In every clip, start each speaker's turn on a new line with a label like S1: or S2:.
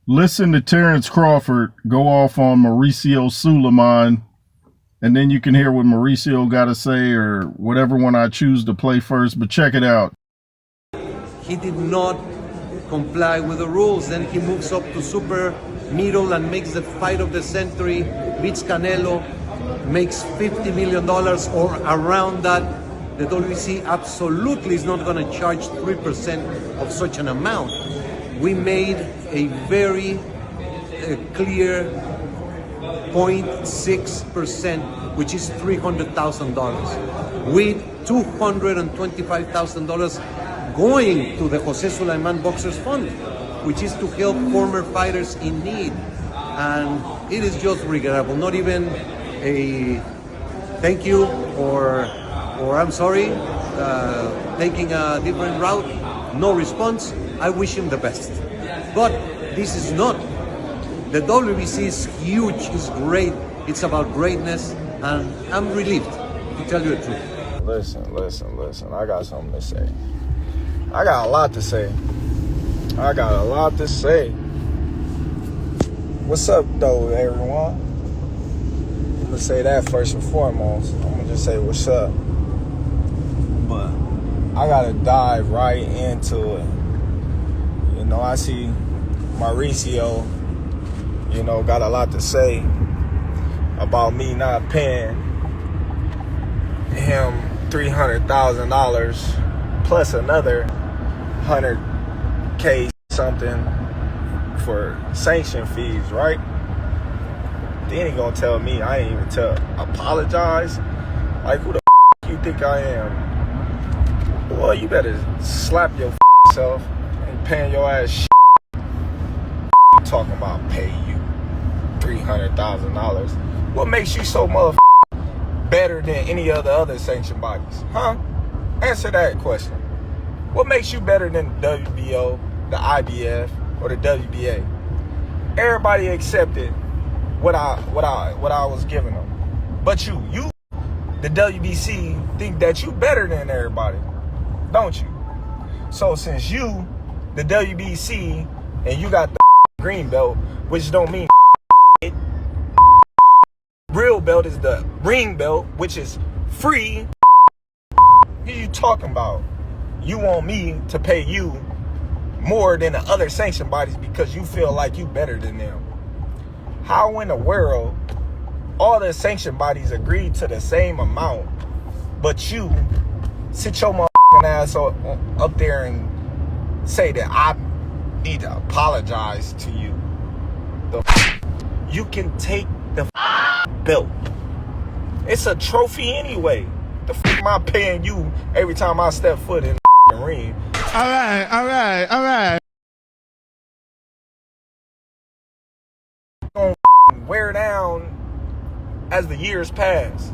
S1: Listen to Terence Crawford go off on Mauricio Sulaiman, and then you can hear what Mauricio got to say or whatever one I choose to play first. But check it out.
S2: He did not comply with the rules. Then he moves up to super middle and makes the fight of the century, beats Canelo, makes $50 million or around that. The WBC absolutely is not going to charge 3% of such an amount. We made a very clear 0.6%, which is $300,000, with $225,000 going to the Jose Sulaiman Boxers Fund, which is to help former fighters in need. And it is just regrettable. Not even a thank you or I'm sorry, taking a different route. No response. I wish him the best. But this is not. The WBC is huge, it's great, it's about greatness, and I'm relieved, to tell you the truth.
S3: Listen. I got something to say. I got a lot to say. What's up, though, everyone? I'm gonna say that first and foremost. I'm gonna just say what's up. But I gotta dive right into it. You know, I see Mauricio, got a lot to say about me not paying him $300,000 plus another $100K something for sanction fees, right? Then he gonna tell me I ain't even apologize. Like, who the you think I am? Well, you better slap your self. Ain't paying your ass shit. You talking about pay you $300,000? What makes you so better than any other sanctioned bodies? Huh? Answer that question. What makes you better than the WBO, the IBF, or the WBA? Everybody accepted what I was giving them. But you, the WBC, think that you better than everybody, don't you? So since you, the WBC, and you got the green belt, which don't mean it. Real belt is the ring belt, which is free. What are you talking about? You want me to pay you more than the other sanctioned bodies because you feel like you better than them. How in the world all the sanctioned bodies agreed to the same amount, but you sit your motherfucking ass up there and say that I need to apologize to you? You can take the belt. It's a trophy anyway. The am I paying you every time I step foot in the ring?
S1: All right.
S3: Gonna wear down as the years pass.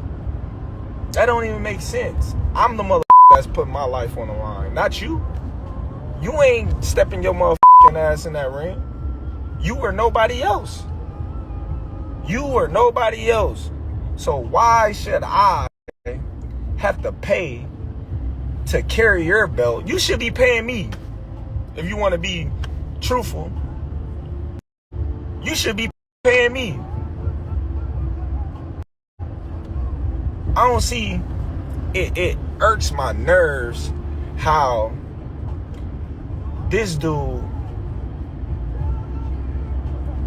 S3: That don't even make sense. I'm the that's putting my life on the line, not you. You ain't stepping your motherfucking ass in that ring. You or nobody else. So why should I have to pay to carry your belt? You should be paying me. If you want to be truthful, you should be paying me. I don't see it irks my nerves how this dude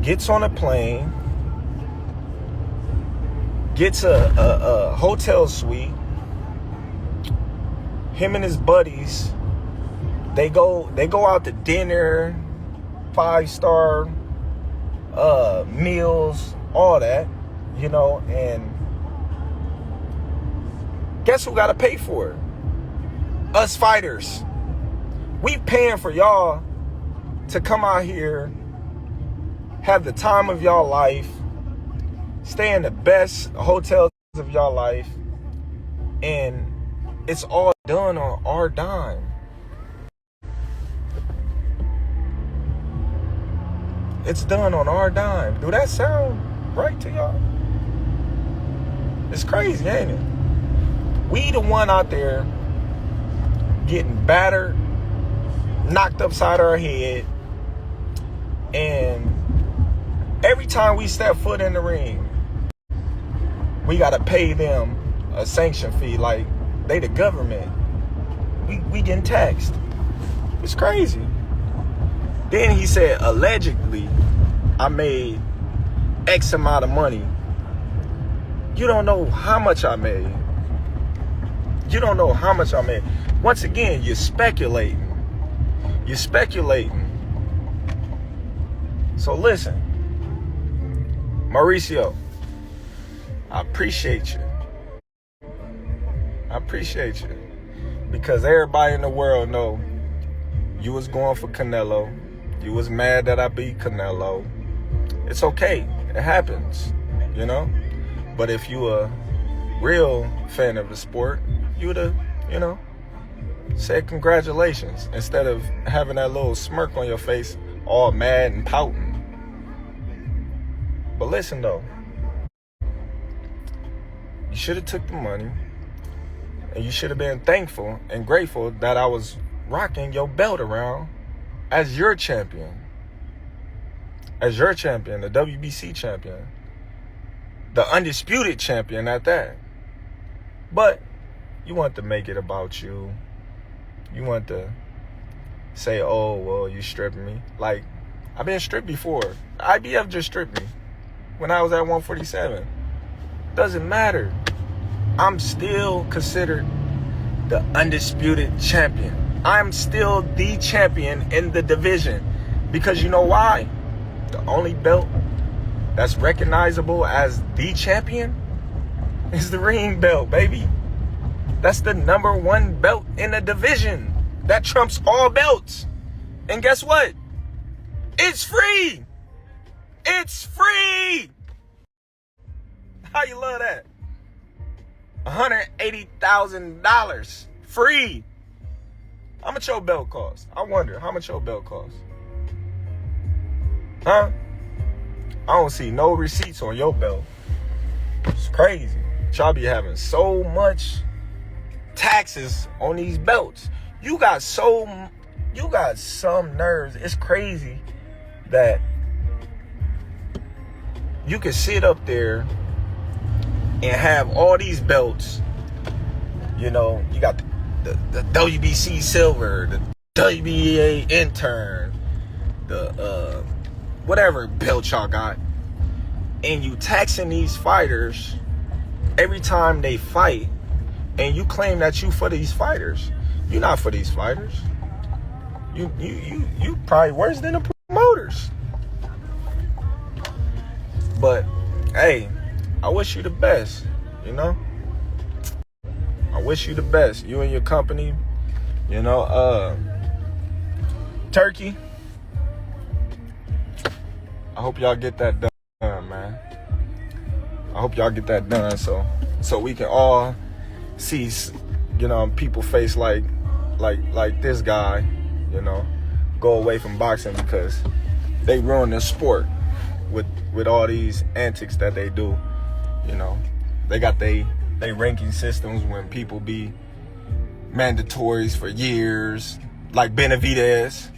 S3: gets on a plane, gets a hotel suite. Him and his buddies, they go out to dinner, 5-star meals, all that, and guess who got to pay for it? Us fighters. We paying for y'all to come out here, have the time of y'all life, stay in the best hotels of y'all life, and it's all done on our dime. It's done on our dime. Do that sound right to y'all? It's crazy, ain't it? We the one out there getting battered, knocked upside our head, and Every time we step foot in the ring, we got to pay them a sanction fee like they the government. We getting taxed. It's crazy. Then he said, allegedly, I made X amount of money. You don't know how much I made. You don't know how much I made. Once again, you're speculating. You're speculating. So listen, Mauricio, I appreciate you. I appreciate you. Because everybody in the world know you was going for Canelo. You was mad that I beat Canelo. It's okay. It happens, you know? But if you a real fan of the sport, you would have, you know, said congratulations instead of having that little smirk on your face, all mad and pouting. But listen though, you should have took the money and you should have been thankful and grateful that I was rocking your belt around as your champion. As your champion, the WBC champion. The undisputed champion at that. But you want to make it about you. You want to say, oh, well, you stripped me. Like, I've been stripped before. IBF just stripped me when I was at 147. Doesn't matter. I'm still considered the undisputed champion. I'm still the champion in the division. Because you know why? The only belt that's recognizable as the champion is the ring belt, baby. That's the #1 belt in the division. That trumps all belts. And guess what? It's free. It's free. How you love that? $180,000 free. How much your belt cost? I wonder how much your belt cost. Huh? I don't see no receipts on your belt. It's crazy. Y'all be having so much taxes on these belts. You got some nerves. It's crazy that you can sit up there and have all these belts. You know, you got the WBC silver, the WBA intern, the whatever belt y'all got, and you taxing these fighters every time they fight, and you claim that you for these fighters. You're not for these fighters. You probably worse than the promoters. But hey, I wish you the best, you know? I wish you the best. You and your company, you know, Turkey. I hope y'all get that done, man. I hope y'all get that done so we can all see, you know, people face like this guy, you know, go away from boxing because they ruin the sport with all these antics that they do. You know, they got they ranking systems when people be mandatories for years, like Benavidez.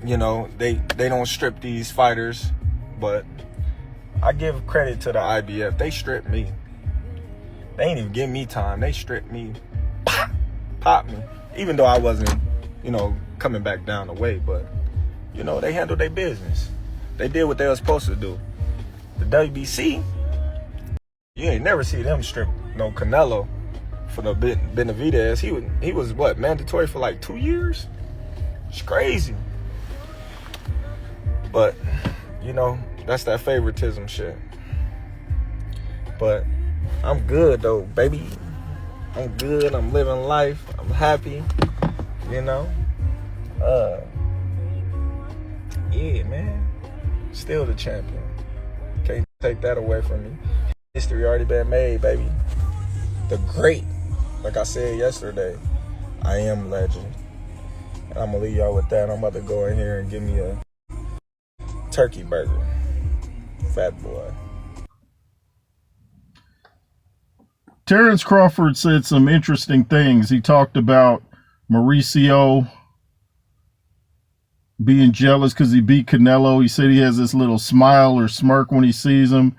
S3: You know, they don't strip these fighters, but I give credit to the IBF. They stripped me. They ain't even give me time. They stripped me, pop me. Even though I wasn't, you know, coming back down the way, but you know, they handled their business. They did what they were supposed to do. The WBC, you ain't never see them strip no Canelo for no Benavidez. He was what, mandatory for like 2 years? It's crazy. But, you know, that's that favoritism shit. But I'm good though, baby. I'm good. I'm living life. I'm happy. You know? Yeah, man. Still the champion. Can't take that away from me. History already been made, baby. The great, like I said yesterday, I am legend. And I'm gonna leave y'all with that. I'm about to go in here and give me a turkey burger. Fat boy.
S1: Terence Crawford said some interesting things. He talked about Mauricio being jealous because he beat Canelo. He said he has this little smile or smirk when he sees him.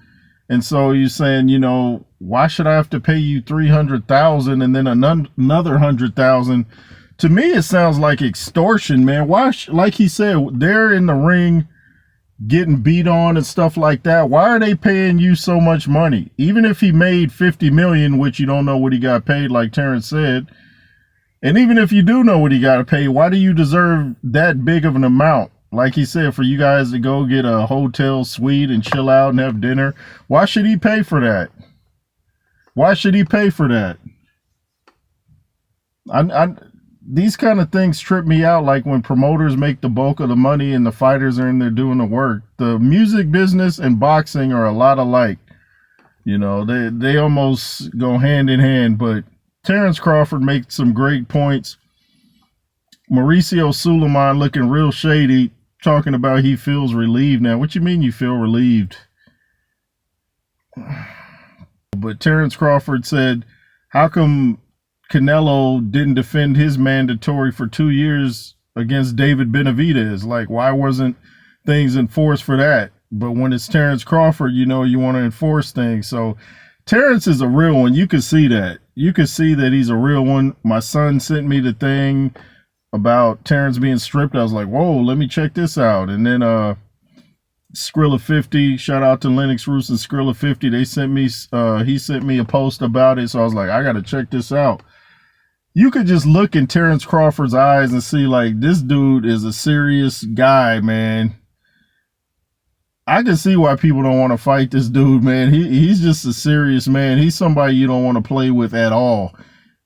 S1: And so he's saying, you know, why should I have to pay you $300,000 and then another $100,000? To me, it sounds like extortion, man. Why, like he said, they're in the ring getting beat on and stuff like that. Why are they paying you so much money? Even if he made $50 million, which you don't know what he got paid, like Terence said, and even if you do know what he got to pay, why do you deserve that big of an amount? Like he said, for you guys to go get a hotel suite and chill out and have dinner. Why should he pay for that? Why should he pay for that? These kind of things trip me out, like when promoters make the bulk of the money and the fighters are in there doing the work. The music business and boxing are a lot alike. You know, they almost go hand in hand, but Terence Crawford makes some great points. Mauricio Sulaiman looking real shady, talking about he feels relieved now. What you mean you feel relieved? But Terence Crawford said, how come Canelo didn't defend his mandatory for 2 years against David Benavidez? Like, why wasn't things enforced for that? But when it's Terence Crawford, you know, you want to enforce things. So Terence is a real one. You can see that. You can see that he's a real one. My son sent me the thing about Terence being stripped. I was like, whoa, let me check this out. And then Skrilla50, shout out to Lennox Roos and Skrilla50. They sent me, he sent me a post about it. So I was like, I got to check this out. You could just look in Terence Crawford's eyes and see, like, this dude is a serious guy, man. I can see why people don't want to fight this dude, man. He's just a serious man. He's somebody you don't want to play with at all.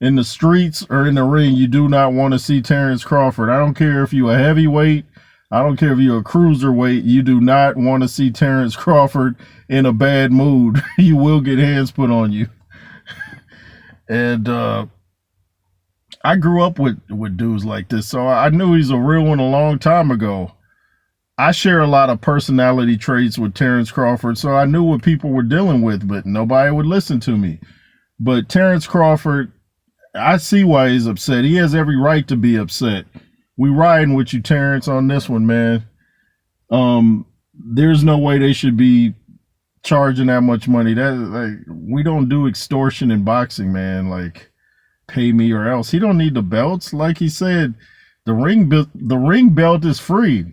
S1: In the streets or in the ring, you do not want to see Terence Crawford. I don't care if you're a heavyweight. I don't care if you're a cruiserweight. You do not want to see Terence Crawford in a bad mood. You will get hands put on you. And I grew up with dudes like this, so I knew he's a real one a long time ago. I share a lot of personality traits with Terence Crawford, so I knew what people were dealing with, but nobody would listen to me. But Terence Crawford, I see why he's upset. He has every right to be upset. We riding with you, Terence, on this one, man. There's no way they should be charging that much money. That, like, we don't do extortion in boxing, man. Like, pay me or else. He don't need the belts. Like he said, the ring belt is free.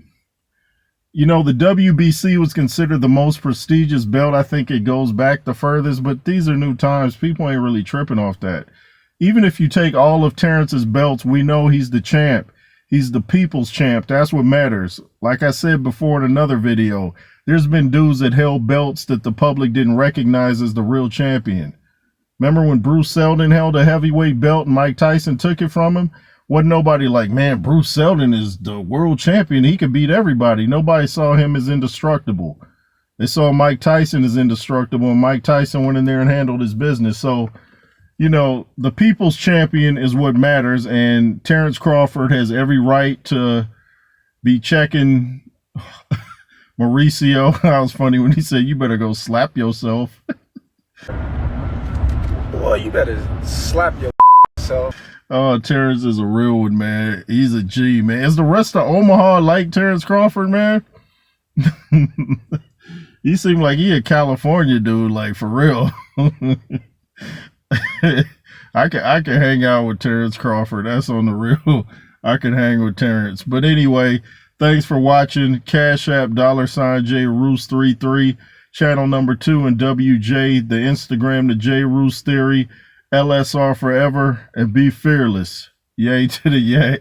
S1: You know, the WBC was considered the most prestigious belt. I think it goes back the furthest, but these are new times. People ain't really tripping off that. Even if you take all of Terence's belts, we know he's the champ. He's the people's champ. That's what matters. Like I said before in another video, there's been dudes that held belts that the public didn't recognize as the real champion. Remember when Bruce Seldon held a heavyweight belt and Mike Tyson took it from him? Wasn't nobody like, man, Bruce Seldon is the world champion. He could beat everybody. Nobody saw him as indestructible. They saw Mike Tyson as indestructible, and Mike Tyson went in there and handled his business. So, you know, the people's champion is what matters, and Terence Crawford has every right to be checking Mauricio. That was funny when he said, you better go slap yourself.
S3: Well, you better slap yourself.
S1: Oh, Terence is a real one, man. He's a G, man. Is the rest of Omaha like Terence Crawford, man? He seemed like he a California dude, like, for real. I can hang out with Terence Crawford. That's on the real. I can hang with Terence. But anyway, thanks for watching. Cash App $JRoos33, channel number 2, and WJ, the Instagram, the J Roos Theory. LSR forever, and be fearless. Yay to the yay.